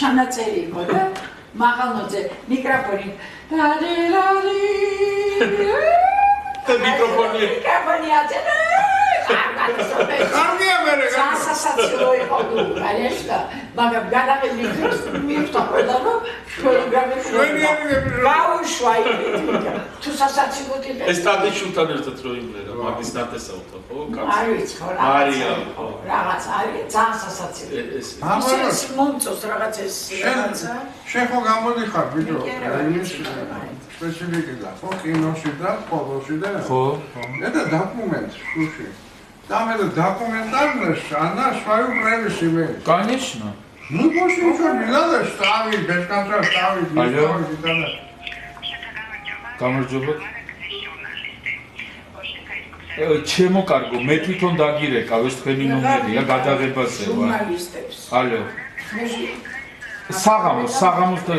ჩანაწერი იყო და მაღალნოძე მიკროფონი მიკროფონი აძენა კარგია მერე სასაცილო იყო გარეშ და მაგრამ გადაღები მივხვდა ყველა რომ გაუშვა თუ სასაცილო ტიპი ეს ტადიშულთან ერთად რო იმერა მაგის ნათესავთა ხო? არ ვიცი ხო რაღაც არის ძალიან სასაცილო ის მომწოს რაღაც ეს რაღაცა შენ ხო გამოდიხარ ბიჭო ის სპეციფიკი და ხო კინოში და ფოტოში და ხო და დოკუმენტ შუში და მე документально она свою превысь имеет. Конечно. Ну больше ничего не надо ставить, без конца ставить, не ставить и так далее. გამარჯობა. ჩემო კარგო, მე თვითონ დაგირეკავ ეს თქვენი ნომერია გადაღებაზე ვარ. ჟურნალისტებს. ალო. საღამოს და